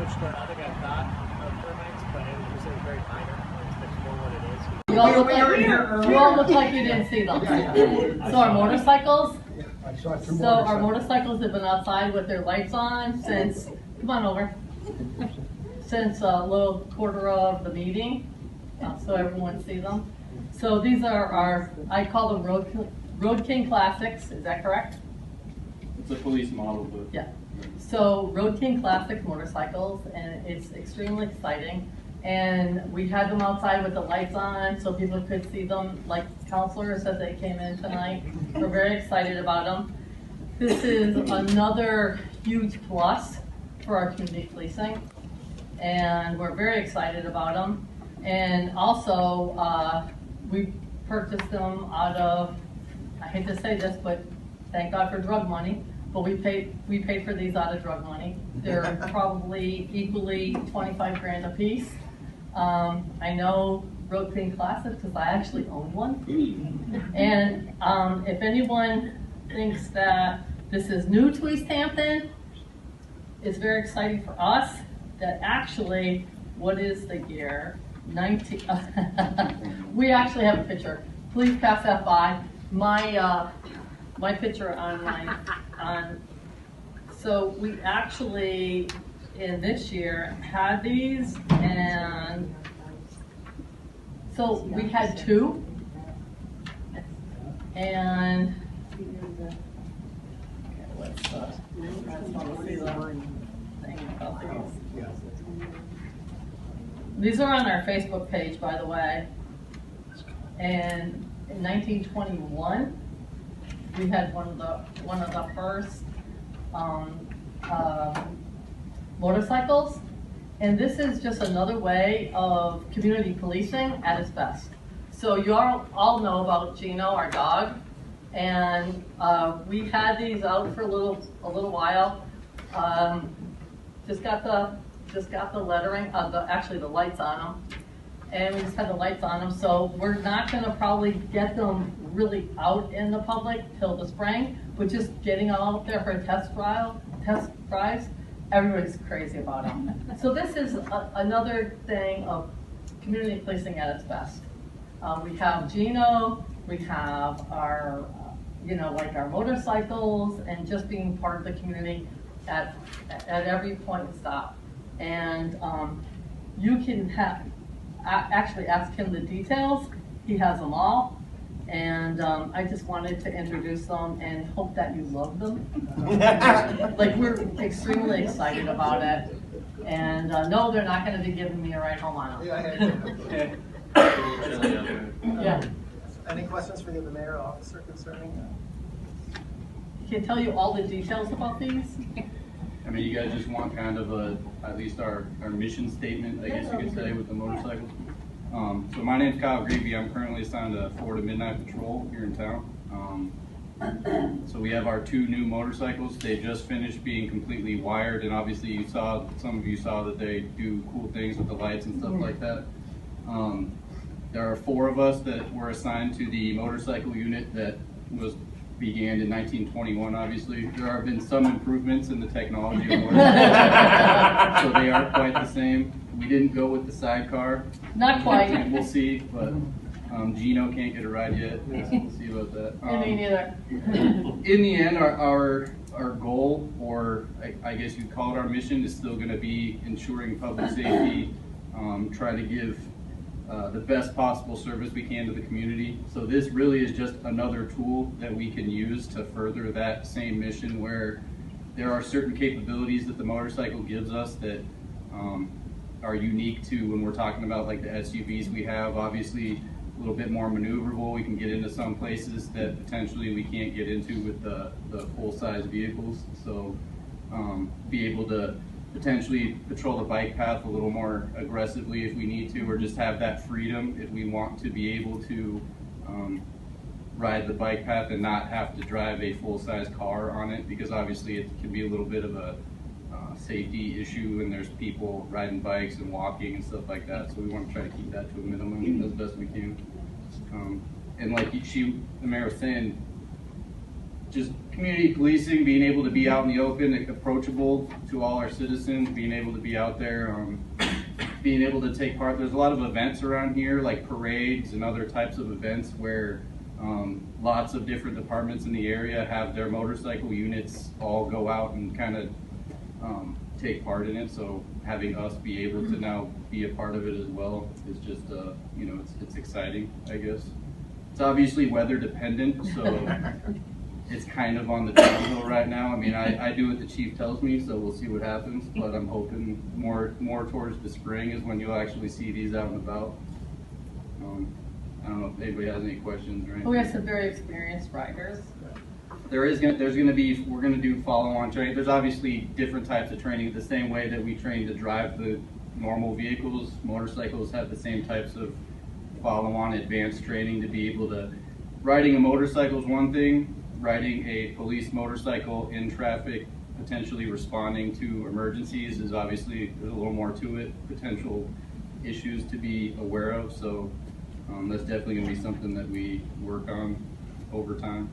switched to another, got caught permits, but it was very minor. It's more what it is. You all look like you didn't see them. So our motorcycles, our motorcycles have been outside with their lights on since, come on over, since a little quarter of the meeting, so everyone sees them. So these are our, I call them Road King Classics, is that correct? It's a police model, but yeah. So Road King Classic motorcycles, and it's extremely exciting. And we had them outside with the lights on so people could see them, like Counselor said they came in tonight. We're very excited about them. This is another huge plus for our community policing, and we're very excited about them. And also, we purchased them out of, I hate to say this, but thank God for drug money, but we paid for these out of drug money. They're probably equally 25 grand a piece. I know Road King Classic because I actually own one. And if anyone thinks that this is new to Easthampton, it's very exciting for us that actually, what is the year? 19. We actually have a picture. Please pass that by. My picture on so we actually in this year had these, and so we had two, and these are on our Facebook page, by the way. And in 1921, we had one of the first motorcycles, and this is just another way of community policing at its best. So you all know about Gino, our dog, and we had these out for a little while. Just got the lettering, actually the lights on them, and we just had the lights on them. So we're not going to probably get them really out in the public till the spring, but just getting them out there for a test drives. Everybody's crazy about them. So this is another thing of community policing at its best. We have Gino, we have our, like our motorcycles, and just being part of the community at every point and stop. And you can actually ask him the details. He has them all. And I just wanted to introduce them and hope that you love them. Like, we're extremely excited about it. And no, they're not going to be giving me a ride home on them. Yeah. Any questions for the mayor or officer concerning that? He can tell you all the details about these. I mean, you guys just want kind of at least our mission statement, I guess you could say, with the motorcycles. So my name's Kyle Greavy. I'm currently assigned to Florida Midnight Patrol here in town. So we have our two new motorcycles. They just finished being completely wired, and obviously some of you saw that they do cool things with the lights and stuff like that. There are 4 of us that were assigned to the motorcycle unit that began in 1921. Obviously, there have been some improvements in the technology of motorcycles, so they are quite the same. We didn't go with the sidecar. Not quite. We'll see, but Gino can't get a ride yet. We'll see about that. Me neither. In the end, our goal, or I guess you'd call it our mission, is still going to be ensuring public safety, try to give the best possible service we can to the community. So this really is just another tool that we can use to further that same mission, where there are certain capabilities that the motorcycle gives us that are unique to when we're talking about like the SUVs we have. Obviously a little bit more maneuverable. We can get into some places that potentially we can't get into with the full-size vehicles. So be able to potentially patrol the bike path a little more aggressively if we need to, or just have that freedom if we want to be able to ride the bike path and not have to drive a full-size car on it, because obviously it can be a little bit of a safety issue, and there's people riding bikes and walking and stuff like that. So we want to try to keep that to a minimum as best we can. And like the mayor was saying, just community policing, being able to be out in the open, approachable to all our citizens, being able to be out there, being able to take part. There's a lot of events around here, like parades and other types of events where lots of different departments in the area have their motorcycle units all go out and kind of take part in it. So having us be able to now be a part of it as well is just, you know, it's exciting, I guess. It's obviously weather dependent, so it's kind of on the downhill right now. I mean, I do what the chief tells me, so we'll see what happens, but I'm hoping more towards the spring is when you'll actually see these out and about. I don't know if anybody has any questions or anything. We have some very experienced riders. We're gonna do follow-on training. There's obviously different types of training. The same way that we train to drive the normal vehicles, motorcycles have the same types of follow-on advanced training to be able to. Riding a motorcycle is one thing. Riding a police motorcycle in traffic, potentially responding to emergencies, is obviously, there's a little more to it. Potential issues to be aware of. So that's definitely gonna be something that we work on over time.